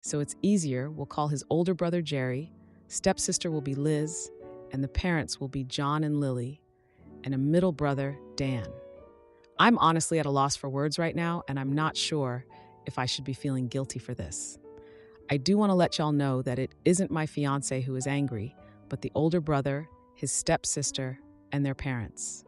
So it's easier, we'll call his older brother Jerry, stepsister will be Liz, and the parents will be John and Lily, and a middle brother, Dan. I'm honestly at a loss for words right now, and I'm not sure if I should be feeling guilty for this. I do want to let y'all know that it isn't my fiancé who is angry, but the older brother, his stepsister, and their parents.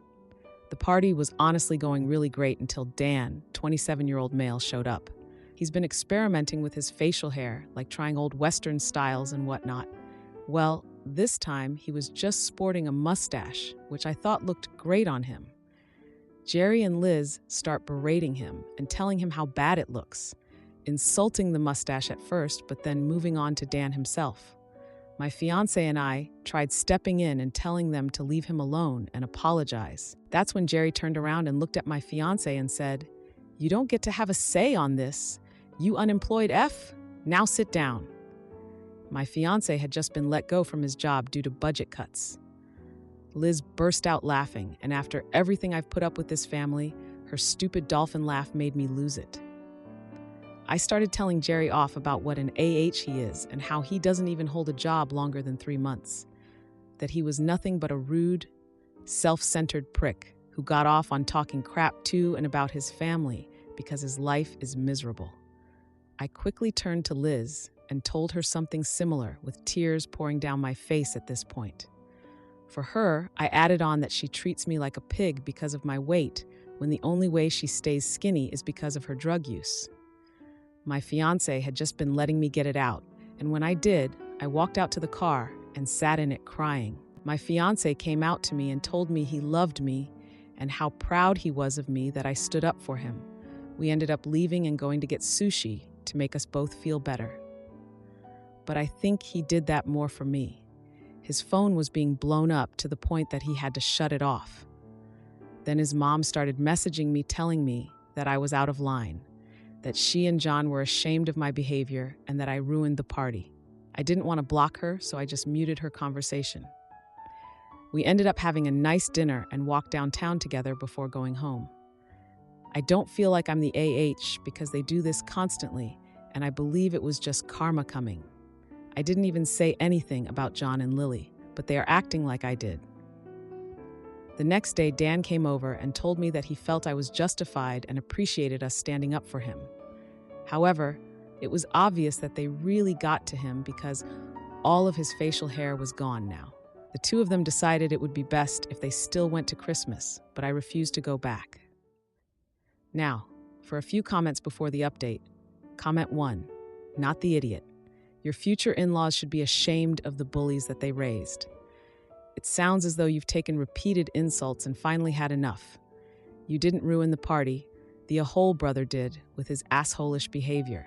The party was honestly going really great until Dan, 27-year-old male, showed up. He's been experimenting with his facial hair, like trying old Western styles and whatnot. Well, this time he was just sporting a mustache, which I thought looked great on him. Jerry and Liz start berating him and telling him how bad it looks, insulting the mustache at first, but then moving on to Dan himself. My fiancé and I tried stepping in and telling them to leave him alone and apologize. That's when Jerry turned around and looked at my fiancé and said, "You don't get to have a say on this. You unemployed F? Now sit down." My fiancé had just been let go from his job due to budget cuts. Liz burst out laughing, and after everything I've put up with this family, her stupid dolphin laugh made me lose it. I started telling Jerry off about what an AH he is and how he doesn't even hold a job longer than 3 months, that he was nothing but a rude, self-centered prick who got off on talking crap to and about his family because his life is miserable. I quickly turned to Liz and told her something similar, with tears pouring down my face at this point. For her, I added on that she treats me like a pig because of my weight, when the only way she stays skinny is because of her drug use. My fiancé had just been letting me get it out, and when I did, I walked out to the car and sat in it crying. My fiancé came out to me and told me he loved me and how proud he was of me that I stood up for him. We ended up leaving and going to get sushi to make us both feel better. But I think he did that more for me. His phone was being blown up to the point that he had to shut it off. Then his mom started messaging me telling me that I was out of line, that she and John were ashamed of my behavior and that I ruined the party. I didn't want to block her, so I just muted her conversation. We ended up having a nice dinner and walked downtown together before going home. I don't feel like I'm the AH because they do this constantly, and I believe it was just karma coming. I didn't even say anything about John and Lily, but they are acting like I did. The next day, Dan came over and told me that he felt I was justified and appreciated us standing up for him. However, it was obvious that they really got to him because all of his facial hair was gone now. The two of them decided it would be best if they still went to Christmas, but I refused to go back. Now, for a few comments before the update. Comment 1, not the idiot. Your future in-laws should be ashamed of the bullies that they raised. It sounds as though you've taken repeated insults and finally had enough. You didn't ruin the party, the Ahole brother did with his assholish behavior.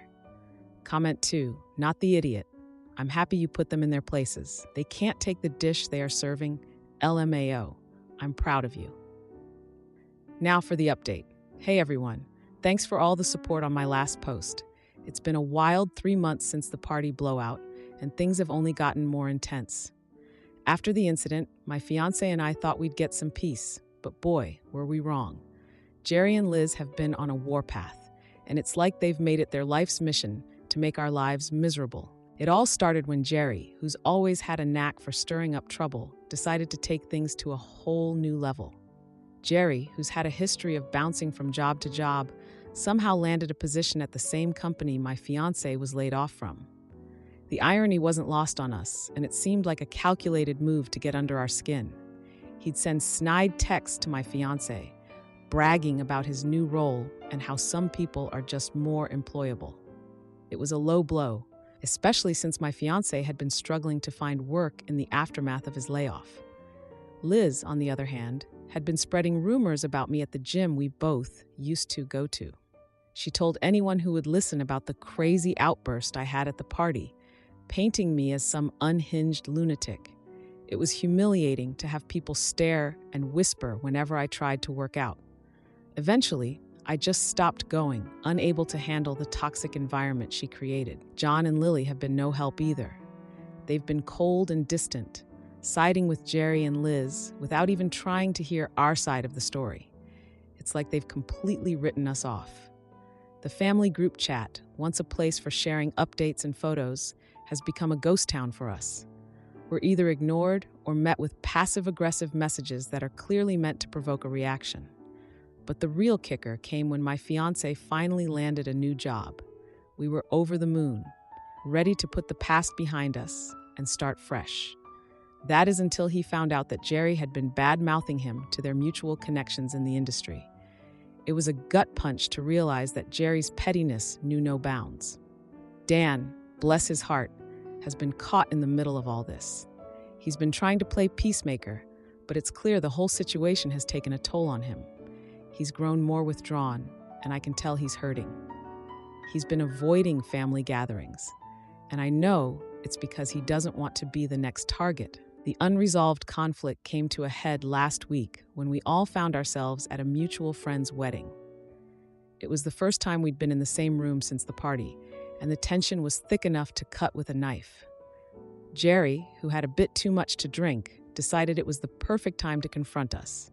Comment 2, not the idiot. I'm happy you put them in their places. They can't take the dish they are serving. LMAO. I'm proud of you. Now for the update. Hey everyone, thanks for all the support on my last post. It's been a wild 3 months since the party blowout, and things have only gotten more intense. After the incident, my fiancé and I thought we'd get some peace, but boy, were we wrong. Jerry and Liz have been on a warpath, and it's like they've made it their life's mission to make our lives miserable. It all started when Jerry, who's always had a knack for stirring up trouble, decided to take things to a whole new level. Jerry, who's had a history of bouncing from job to job, somehow landed a position at the same company my fiancé was laid off from. The irony wasn't lost on us, and it seemed like a calculated move to get under our skin. He'd send snide texts to my fiancé, bragging about his new role and how some people are just more employable. It was a low blow, especially since my fiancé had been struggling to find work in the aftermath of his layoff. Liz, on the other hand, had been spreading rumors about me at the gym we both used to go to. She told anyone who would listen about the crazy outburst I had at the party, painting me as some unhinged lunatic. It was humiliating to have people stare and whisper whenever I tried to work out. Eventually, I just stopped going, unable to handle the toxic environment she created. John and Lily have been no help either. They've been cold and distant, siding with Jerry and Liz without even trying to hear our side of the story. It's like they've completely written us off. The family group chat, once a place for sharing updates and photos, has become a ghost town for us. We're either ignored or met with passive-aggressive messages that are clearly meant to provoke a reaction. But the real kicker came when my fiancé finally landed a new job. We were over the moon, ready to put the past behind us and start fresh. That is until he found out that Jerry had been bad-mouthing him to their mutual connections in the industry. It was a gut punch to realize that Jerry's pettiness knew no bounds. Dan, bless his heart, has been caught in the middle of all this. He's been trying to play peacemaker, but it's clear the whole situation has taken a toll on him. He's grown more withdrawn, and I can tell he's hurting. He's been avoiding family gatherings, and I know it's because he doesn't want to be the next target. The unresolved conflict came to a head last week when we all found ourselves at a mutual friend's wedding. It was the first time we'd been in the same room since the party, and the tension was thick enough to cut with a knife. Jerry, who had a bit too much to drink, decided it was the perfect time to confront us.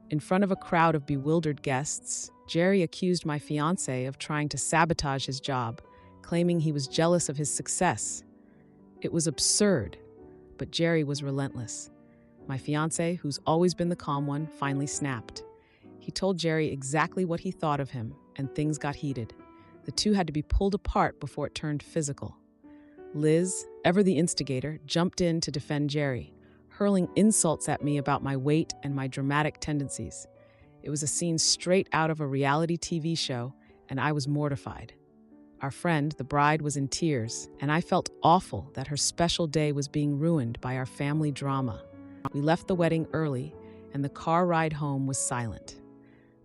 In front of a crowd of bewildered guests, Jerry accused my fiancé of trying to sabotage his job, claiming he was jealous of his success. It was absurd, but Jerry was relentless. My fiancé, who's always been the calm one, finally snapped. He told Jerry exactly what he thought of him, and things got heated. The two had to be pulled apart before it turned physical. Liz, ever the instigator, jumped in to defend Jerry, hurling insults at me about my weight and my dramatic tendencies. It was a scene straight out of a reality TV show, and I was mortified. Our friend, the bride, was in tears, and I felt awful that her special day was being ruined by our family drama. We left the wedding early, and the car ride home was silent.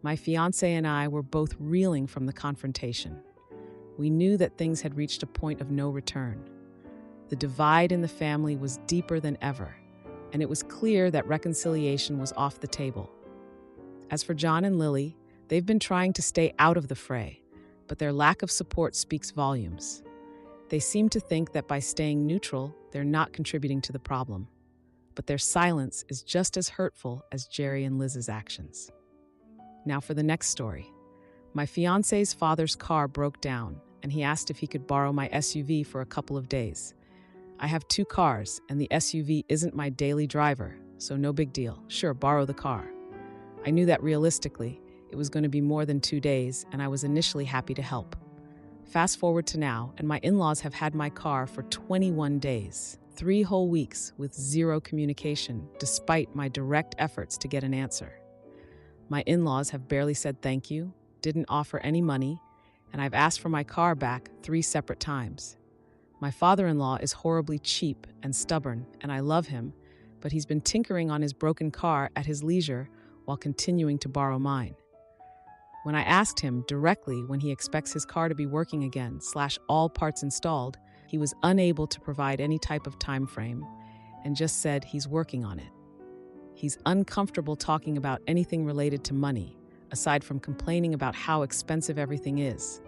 My fiancé and I were both reeling from the confrontation. We knew that things had reached a point of no return. The divide in the family was deeper than ever, and it was clear that reconciliation was off the table. As for John and Lily, they've been trying to stay out of the fray, but their lack of support speaks volumes. They seem to think that by staying neutral, they're not contributing to the problem. But their silence is just as hurtful as Jerry and Liz's actions. Now for the next story. My fiancé's father's car broke down, and he asked if he could borrow my SUV for a couple of days. I have 2 cars, and the SUV isn't my daily driver, so no big deal. Sure, borrow the car. I knew that realistically, it was going to be more than 2 days, and I was initially happy to help. Fast forward to now, and my in-laws have had my car for 21 days, 3 whole weeks with 0 communication, despite my direct efforts to get an answer. My in-laws have barely said thank you, didn't offer any money, and I've asked for my car back 3 separate times. My father-in-law is horribly cheap and stubborn, and I love him, but he's been tinkering on his broken car at his leisure while continuing to borrow mine. When I asked him directly when he expects his car to be working again / all parts installed, he was unable to provide any type of time frame and just said he's working on it. He's uncomfortable talking about anything related to money, aside from complaining about how expensive everything is.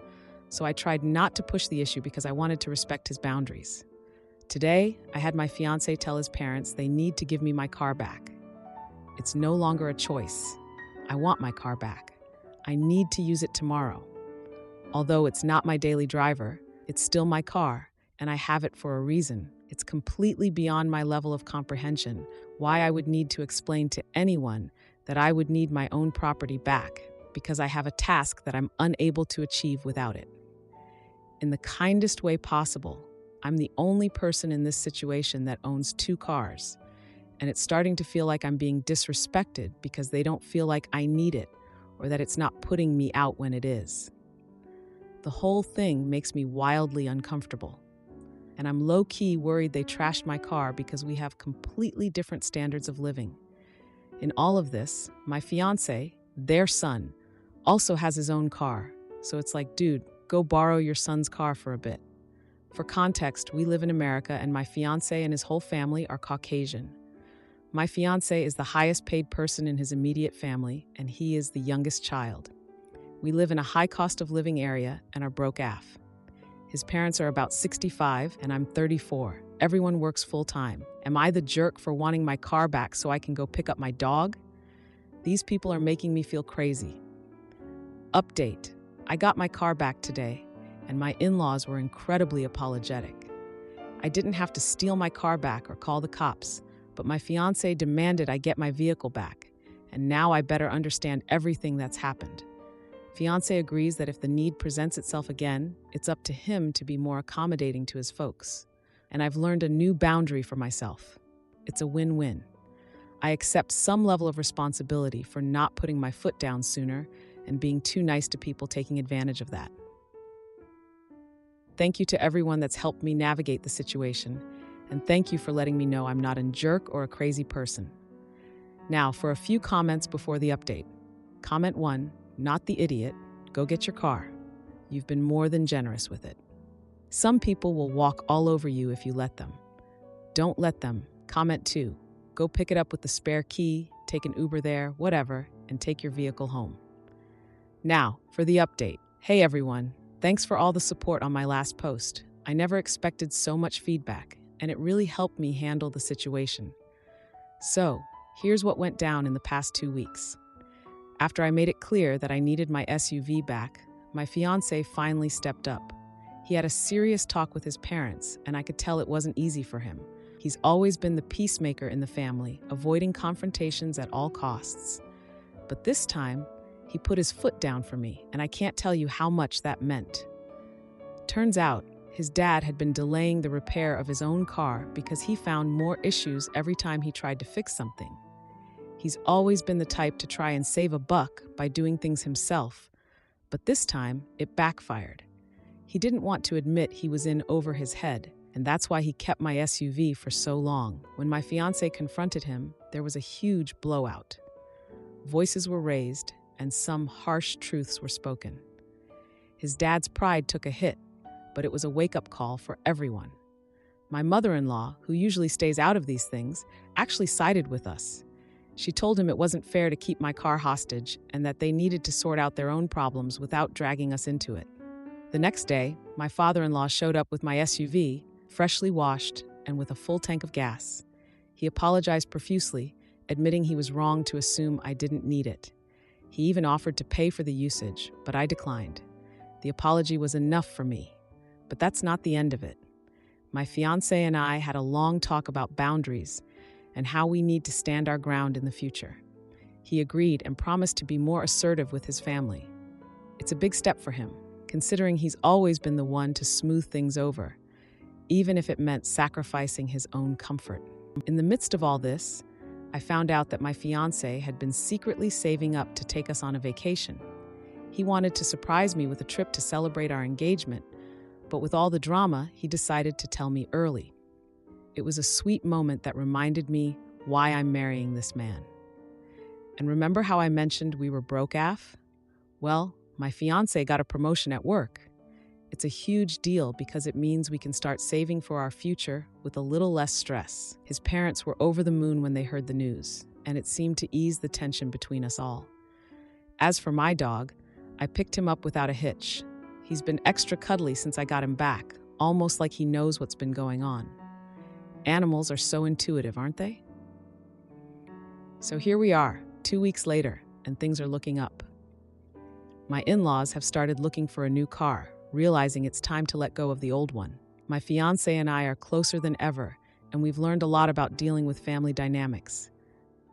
So I tried not to push the issue because I wanted to respect his boundaries. Today, I had my fiancé tell his parents they need to give me my car back. It's no longer a choice. I want my car back. I need to use it tomorrow. Although it's not my daily driver, it's still my car, and I have it for a reason. It's completely beyond my level of comprehension why I would need to explain to anyone that I would need my own property back because I have a task that I'm unable to achieve without it. In the kindest way possible, I'm the only person in this situation that owns 2 cars, and it's starting to feel like I'm being disrespected because they don't feel like I need it or that it's not putting me out when it is. The whole thing makes me wildly uncomfortable, and I'm low-key worried they trashed my car because we have completely different standards of living. In all of this, my fiancé, their son, also has his own car, so it's like, dude, go borrow your son's car for a bit. For context, we live in America and my fiancé and his whole family are Caucasian. My fiancé is the highest paid person in his immediate family and he is the youngest child. We live in a high cost of living area and are broke AF. His parents are about 65 and I'm 34. Everyone works full time. Am I the jerk for wanting my car back so I can go pick up my dog? These people are making me feel crazy. Update. I got my car back today, and my in-laws were incredibly apologetic. I didn't have to steal my car back or call the cops, but my fiancé demanded I get my vehicle back, and now I better understand everything that's happened. Fiancé agrees that if the need presents itself again, it's up to him to be more accommodating to his folks. And I've learned a new boundary for myself. It's a win-win. I accept some level of responsibility for not putting my foot down sooner and being too nice to people taking advantage of that. Thank you to everyone that's helped me navigate the situation, and thank you for letting me know I'm not a jerk or a crazy person. Now, for a few comments before the update. Comment 1, not the idiot, go get your car. You've been more than generous with it. Some people will walk all over you if you let them. Don't let them. Comment 2, go pick it up with the spare key, take an Uber there, whatever, and take your vehicle home. Now, for the update. Hey everyone, thanks for all the support on my last post. I never expected so much feedback, and it really helped me handle the situation. So, here's what went down in the past 2 weeks. After I made it clear that I needed my SUV back, my fiancé finally stepped up. He had a serious talk with his parents, and I could tell it wasn't easy for him. He's always been the peacemaker in the family, avoiding confrontations at all costs. But this time, he put his foot down for me, and I can't tell you how much that meant. Turns out, his dad had been delaying the repair of his own car because he found more issues every time he tried to fix something. He's always been the type to try and save a buck by doing things himself, but this time, it backfired. He didn't want to admit he was in over his head, and that's why he kept my SUV for so long. When my fiancé confronted him, there was a huge blowout. Voices were raised, and some harsh truths were spoken. His dad's pride took a hit, but it was a wake-up call for everyone. My mother-in-law, who usually stays out of these things, actually sided with us. She told him it wasn't fair to keep my car hostage and that they needed to sort out their own problems without dragging us into it. The next day, my father-in-law showed up with my SUV, freshly washed and with a full tank of gas. He apologized profusely, admitting he was wrong to assume I didn't need it. He even offered to pay for the usage, but I declined. The apology was enough for me, but that's not the end of it. My fiancé and I had a long talk about boundaries and how we need to stand our ground in the future. He agreed and promised to be more assertive with his family. It's a big step for him, considering he's always been the one to smooth things over, even if it meant sacrificing his own comfort. In the midst of all this, I found out that my fiancé had been secretly saving up to take us on a vacation. He wanted to surprise me with a trip to celebrate our engagement, but with all the drama, he decided to tell me early. It was a sweet moment that reminded me why I'm marrying this man. And remember how I mentioned we were broke AF? Well, my fiancé got a promotion at work. It's a huge deal because it means we can start saving for our future with a little less stress. His parents were over the moon when they heard the news, and it seemed to ease the tension between us all. As for my dog, I picked him up without a hitch. He's been extra cuddly since I got him back, almost like he knows what's been going on. Animals are so intuitive, aren't they? So here we are, 2 weeks later, and things are looking up. My in-laws have started looking for a new car, realizing it's time to let go of the old one. My fiancé and I are closer than ever, and we've learned a lot about dealing with family dynamics.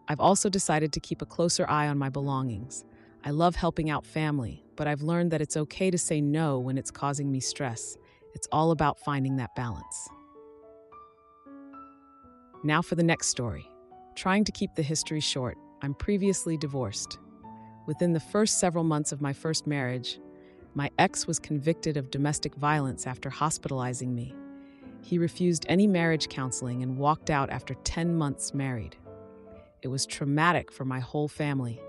I've also decided to keep a closer eye on my belongings. I love helping out family, but I've learned that it's okay to say no when it's causing me stress. It's all about finding that balance. Now for the next story. Trying to keep the history short, I'm previously divorced. Within the first several months of my first marriage, my ex was convicted of domestic violence after hospitalizing me. He refused any marriage counseling and walked out after 10 months married. It was traumatic for my whole family.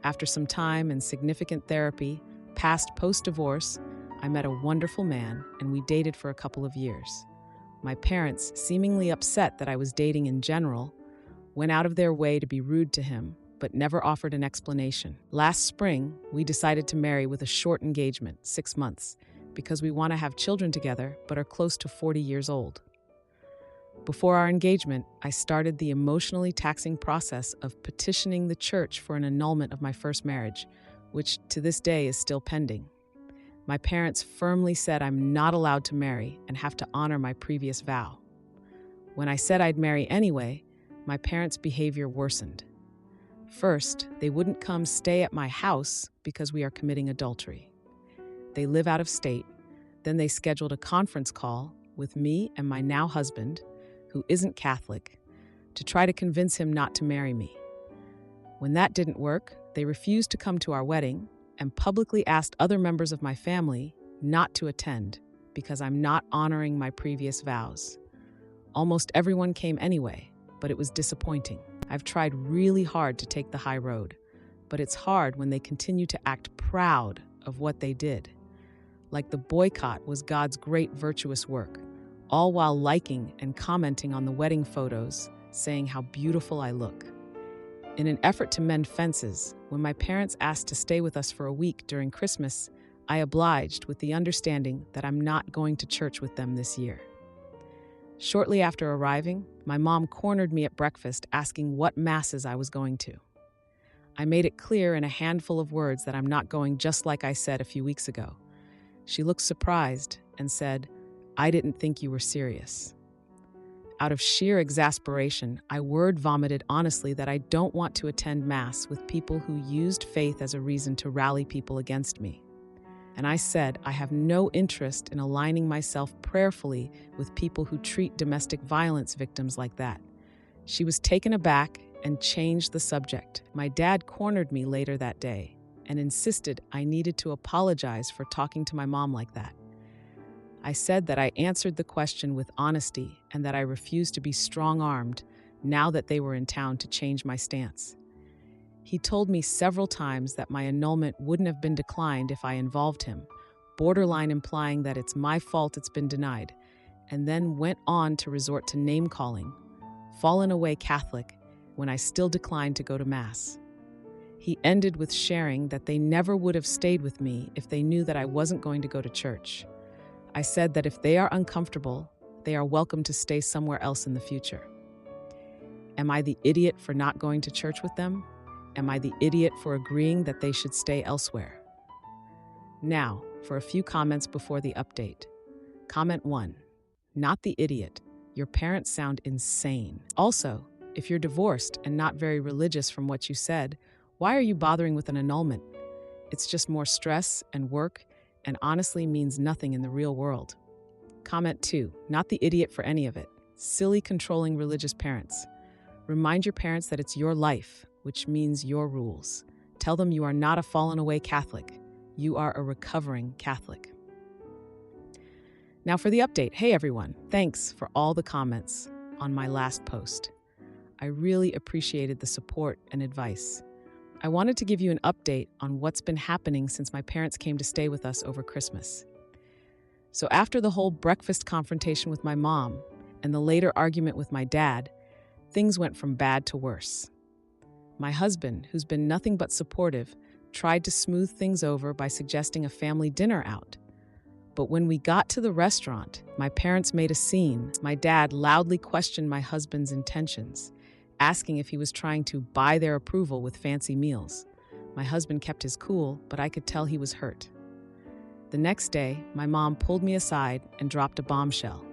After some time and significant therapy, post-divorce, I met a wonderful man and we dated for a couple of years. My parents, seemingly upset that I was dating in general, went out of their way to be rude to him, but never offered an explanation. Last spring, we decided to marry with a short engagement, 6 months, because we want to have children together but are close to 40 years old. Before our engagement, I started the emotionally taxing process of petitioning the church for an annulment of my first marriage, which to this day is still pending. My parents firmly said I'm not allowed to marry and have to honor my previous vow. When I said I'd marry anyway, my parents' behavior worsened. First, they wouldn't come stay at my house because we are committing adultery. They live out of state. Then they scheduled a conference call with me and my now husband, who isn't Catholic, to try to convince him not to marry me. When that didn't work, they refused to come to our wedding and publicly asked other members of my family not to attend because I'm not honoring my previous vows. Almost everyone came anyway, but it was disappointing. I've tried really hard to take the high road, but it's hard when they continue to act proud of what they did. Like the boycott was God's great virtuous work, all while liking and commenting on the wedding photos, saying how beautiful I look. In an effort to mend fences, when my parents asked to stay with us for a week during Christmas, I obliged with the understanding that I'm not going to church with them this year. Shortly after arriving, my mom cornered me at breakfast asking what masses I was going to. I made it clear in a handful of words that I'm not going, just like I said a few weeks ago. She looked surprised and said, "I didn't think you were serious." Out of sheer exasperation, I word vomited honestly that I don't want to attend Mass with people who used faith as a reason to rally people against me. And I said I have no interest in aligning myself prayerfully with people who treat domestic violence victims like that. She was taken aback and changed the subject. My dad cornered me later that day and insisted I needed to apologize for talking to my mom like that. I said that I answered the question with honesty and that I refused to be strong-armed now that they were in town to change my stance. He told me several times that my annulment wouldn't have been declined if I involved him, borderline implying that it's my fault it's been denied, and then went on to resort to name-calling, fallen away Catholic, when I still declined to go to Mass. He ended with sharing that they never would have stayed with me if they knew that I wasn't going to go to church. I said that if they are uncomfortable, they are welcome to stay somewhere else in the future. Am I the idiot for not going to church with them? Am I the idiot for agreeing that they should stay elsewhere? Now, for a few comments before the update. Comment 1. Not the idiot. Your parents sound insane. Also, if you're divorced and not very religious from what you said, why are you bothering with an annulment? It's just more stress and work and honestly means nothing in the real world. Comment 2. Not the idiot for any of it. Silly, controlling religious parents. Remind your parents that it's your life, which means your rules. Tell them you are not a fallen away Catholic. You are a recovering Catholic. Now for the update. Hey everyone, thanks for all the comments on my last post. I really appreciated the support and advice. I wanted to give you an update on what's been happening since my parents came to stay with us over Christmas. So after the whole breakfast confrontation with my mom and the later argument with my dad, things went from bad to worse. My husband, who's been nothing but supportive, tried to smooth things over by suggesting a family dinner out. But when we got to the restaurant, my parents made a scene. My dad loudly questioned my husband's intentions, asking if he was trying to buy their approval with fancy meals. My husband kept his cool, but I could tell he was hurt. The next day, my mom pulled me aside and dropped a bombshell.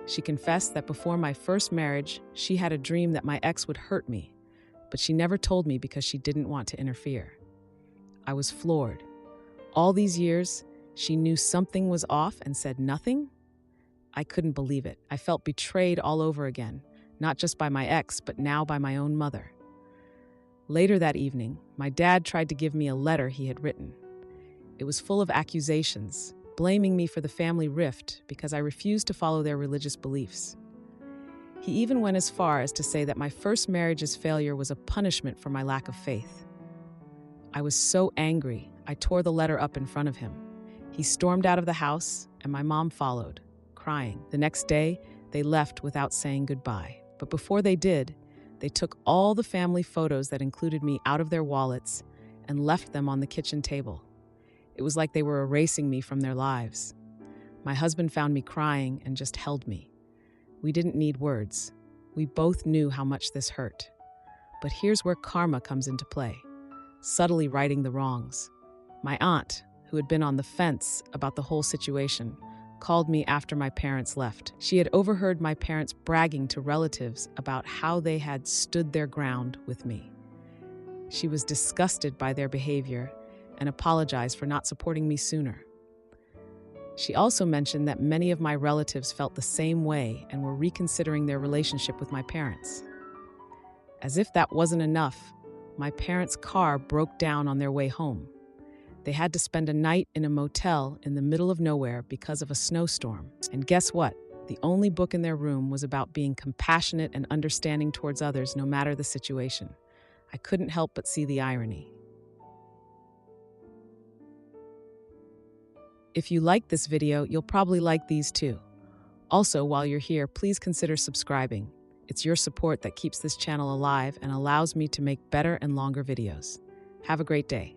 She confessed that before my first marriage, she had a dream that my ex would hurt me, but she never told me because she didn't want to interfere. I was floored. All these years, she knew something was off and said nothing? I couldn't believe it. I felt betrayed all over again, not just by my ex, but now by my own mother. Later that evening, my dad tried to give me a letter he had written. It was full of accusations, blaming me for the family rift because I refused to follow their religious beliefs. He even went as far as to say that my first marriage's failure was a punishment for my lack of faith. I was so angry, I tore the letter up in front of him. He stormed out of the house, and my mom followed, crying. The next day, they left without saying goodbye. But before they did, they took all the family photos that included me out of their wallets and left them on the kitchen table. It was like they were erasing me from their lives. My husband found me crying and just held me. We didn't need words. We both knew how much this hurt. But here's where karma comes into play, subtly righting the wrongs. My aunt, who had been on the fence about the whole situation, called me after my parents left. She had overheard my parents bragging to relatives about how they had stood their ground with me. She was disgusted by their behavior and apologized for not supporting me sooner. She also mentioned that many of my relatives felt the same way and were reconsidering their relationship with my parents. As if that wasn't enough, my parents' car broke down on their way home. They had to spend a night in a motel in the middle of nowhere because of a snowstorm. And guess what? The only book in their room was about being compassionate and understanding towards others no matter the situation. I couldn't help but see the irony. If you liked this video, you'll probably like these too. Also, while you're here, please consider subscribing. It's your support that keeps this channel alive and allows me to make better and longer videos. Have a great day.